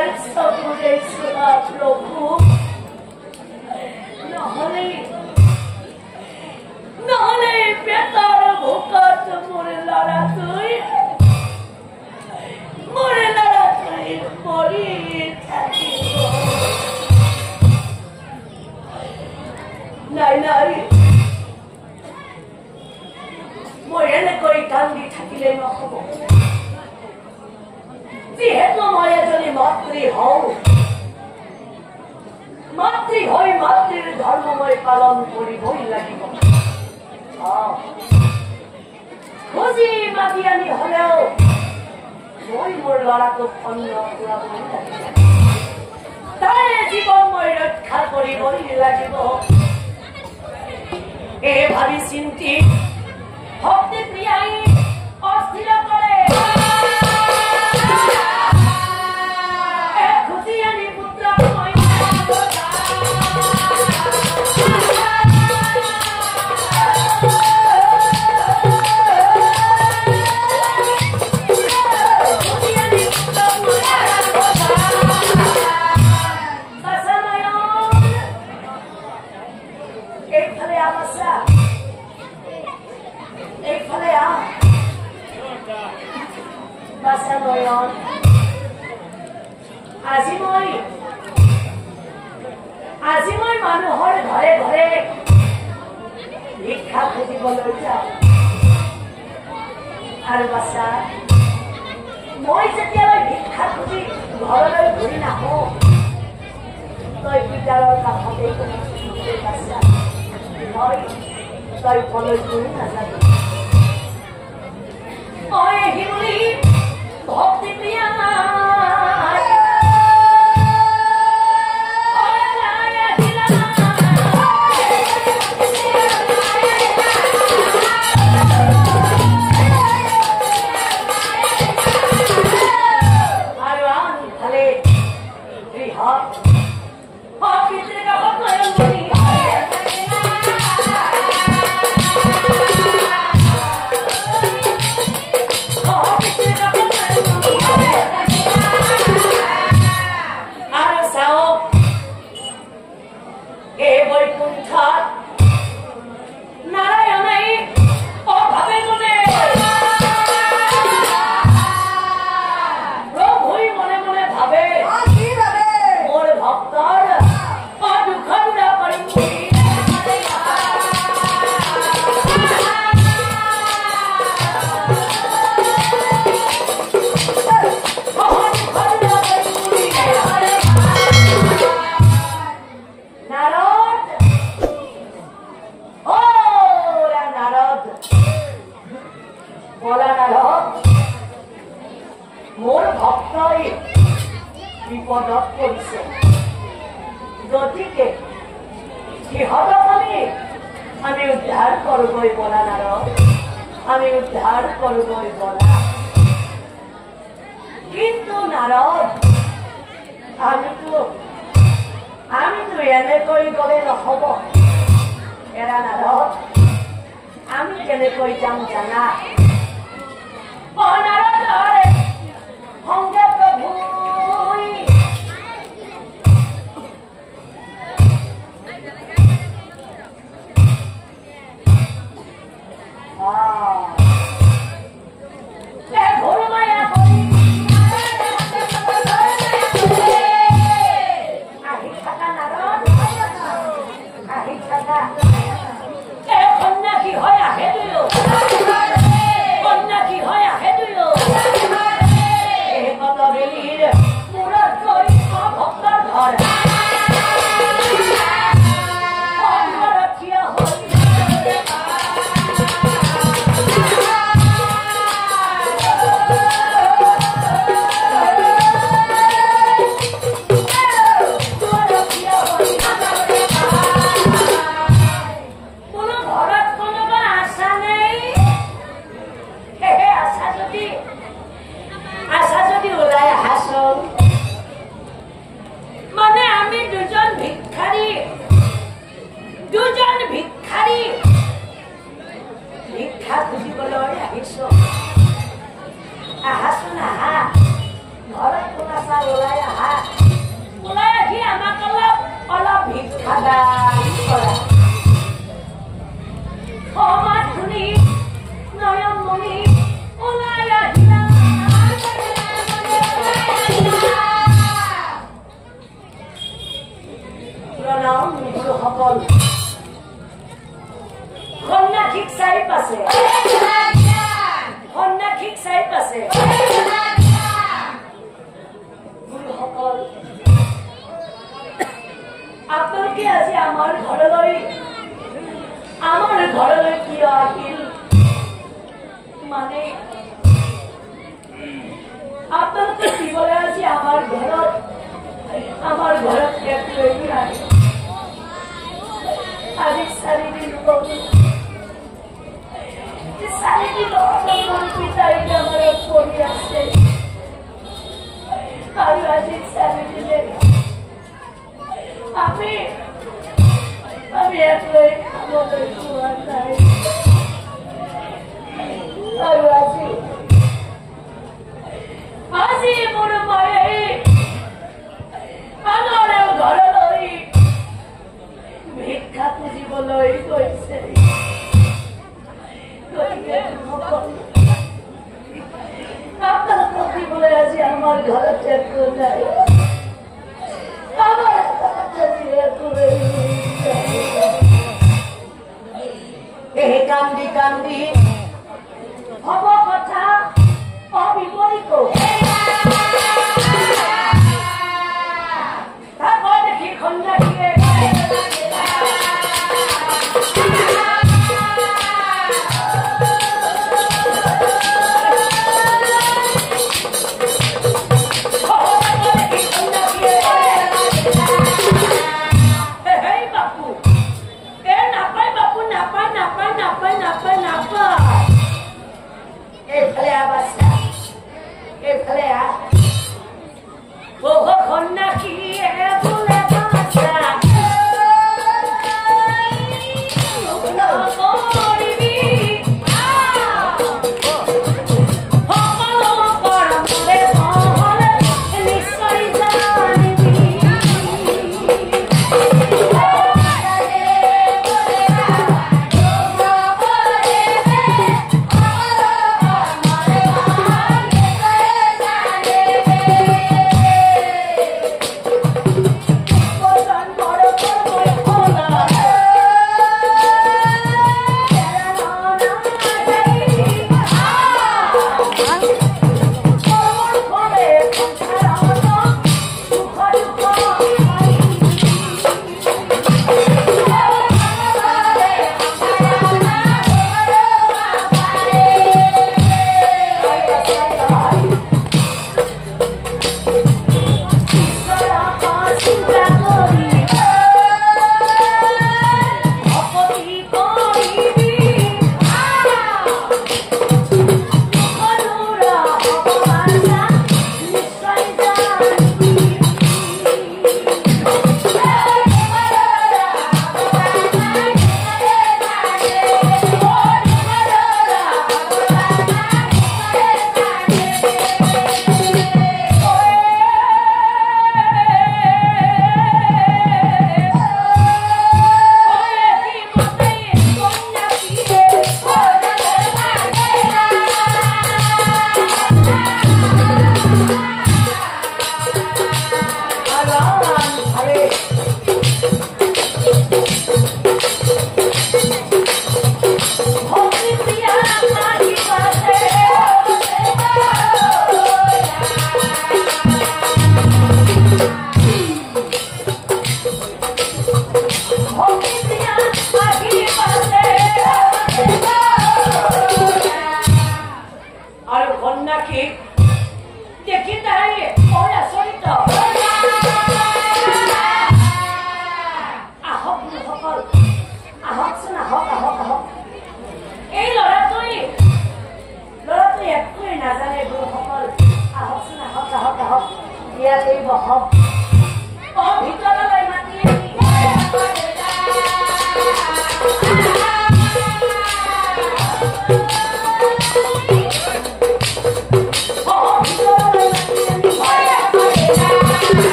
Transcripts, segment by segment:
আমার চকুরে ছোঁয়া প্রভু নহলে পেটার ভোকাত মরে লড়া তুই মরে লড়া তুই মরি থাকিব নাই নাই মই এনে কৰি কান্দি থাকিলে নহব যিহেতু মই এজনী মাতৃ হওঁ মাতৃ হৈ মাতৃৰ ধৰ্ম মই পালন কৰিবই লাগিব খুজি মাতি আনি হলেও মই মোৰ ল'ৰাটোক অন্ন খুৱাবই লাগিব তাৰে জীৱন মই ৰক্ষা কৰিবই লাগিব এই ভাবি চিন্তি ভক্তি প্ৰিয়াই অস্থিৰ কৰে খুজি আনি পুত্ৰক মই আজি মই মানুহৰ ঘৰে ঘৰে ভিক্ষা খুজিবলৈ যাওঁ আৰু বাছা মই যেতিয়ালৈ ভিক্ষা খুজি ঘৰলৈ ঘূৰি নাহোঁ তই পিতাৰৰ কাষতে বাছা তই ঘৰলৈ ঘূৰি নাযাবি মই হিমুলি ভক্তি প্ৰিয়া মোৰ ভক্তই বিপদত পৰিছে গতিকে সিহঁতক আমি উদ্ধাৰ কৰোগৈ বলা নাৰদ আমি উদ্ধাৰ কৰোগৈ বলা কিন্তু নাৰদ আমিতো এনেকৈ গ'লে নহ'ব এৰা নাৰদ আমি কেনেকৈ যাম জানা নাৰদ সংগে প্ৰভু ঘৰত কোনা চাই ওলাই আহা ওলাই আহি আমাক অলপ ভিক্ষা দান কৰা সমাজ শুনি নয়নমণি ওলাই আহিলা প্ৰণাম গুৰুসকল সন্ন্যাসীক চাই পাছে সন্ন্যাসীক চাই পাছে গুৰুসকল আপোনালোকে আজি আমাৰ ঘৰলৈ কিয় আহিল মানে আপোনালোকে দিবলৈ আজি আমাৰ ঘৰত এক লৈ আহিল আজি 4 দিন হ'ল 4 দিন হ'ল পিতাই আমাৰ পৰি আছে আৰু আজি 4 দিনে আমি এক লৈ খাবলৈ পোৱা নাই আৰু আজি মোৰ মায়ে আমাৰ ঘৰলৈ ভিক্ষা খুজিবলৈ গৈছে গতিকে আপোনালোকক দিবলৈ আজি আমাৰ ঘৰত একো নাই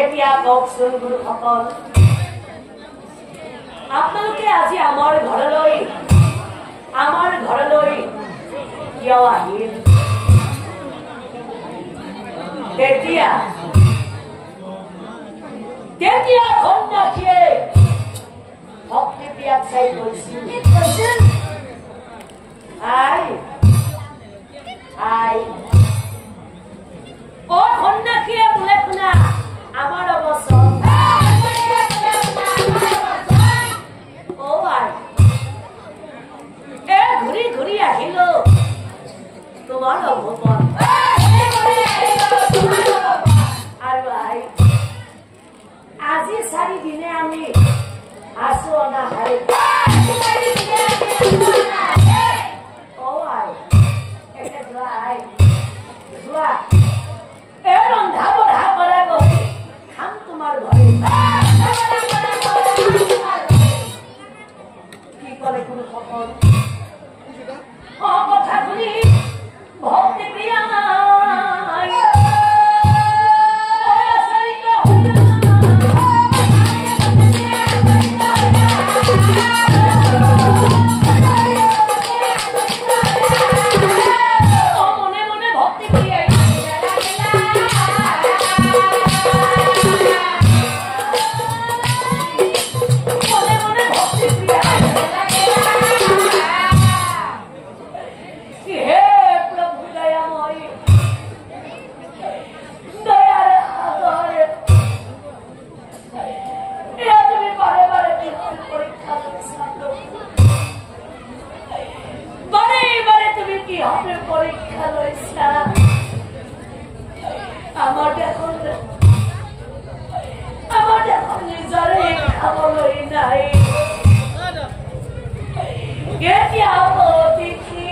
এতিয়া কওকচোন গুৰুসকল, আপোনালোকে আজি আমাৰ ঘৰলৈ কিয় আহিল? তেতিয়া সন্ন্যাসীয়ে ভক্তি বিয়াত চাই কৈছিল, সন্ন্যাসীয়ে বোলে শুনা আমাৰ অৱসৰ ঘূৰি ঘূৰি আহিলো তোমাৰ অভৱন আৰু আজি 4 দিনে আমি আছো অনাহাৰে। ৰন্ধা বঢ়া কৰা গৈ খাম তোমাৰ ঘৰে। কি কৰে গুৰুসকল? কথা শুনি ভক্তি প্ৰিয়া পৰীক্ষা লৈছা। আমাৰ দেখুন নিজৰে খাবলৈ নাই। এতিয়া অতিথি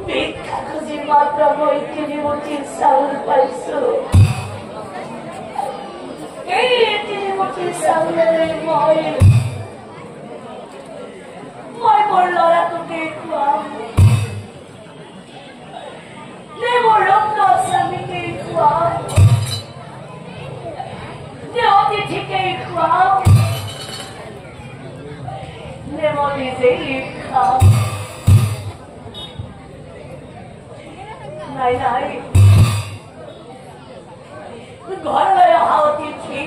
ভিক্ষা খুঁজি মাত্ৰ মই 3 মুঠি চাউল পাইছো। এই 3 মুঠি চাউলেৰে মই মোৰ ল'ৰাটোকে খুৱাম, নে মোৰ ৰত্ন স্বামীকে খুৱাম, নে অতিথিকে খুৱাম, নে মই নিজেই খাম। নাই নাই, ঘৰলৈ অহা অতিথি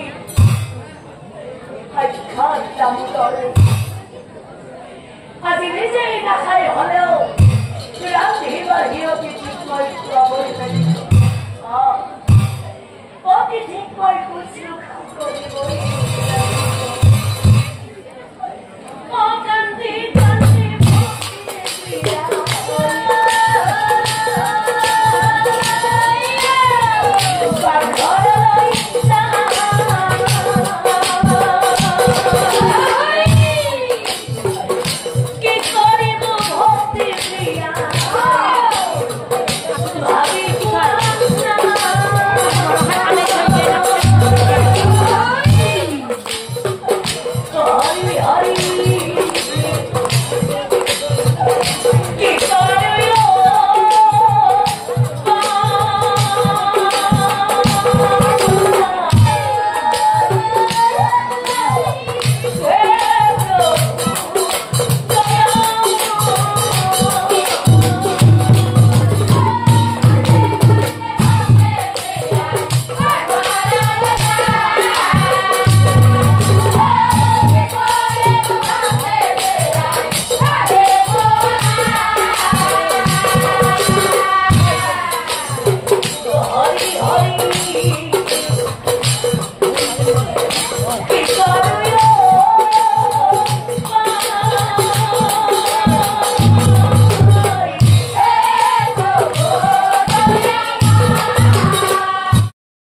সাক্ষাৎ দামোদৰ আজি নিজেই নাখাই হলেও ৰান্ধি বাঢ়ি অতিথি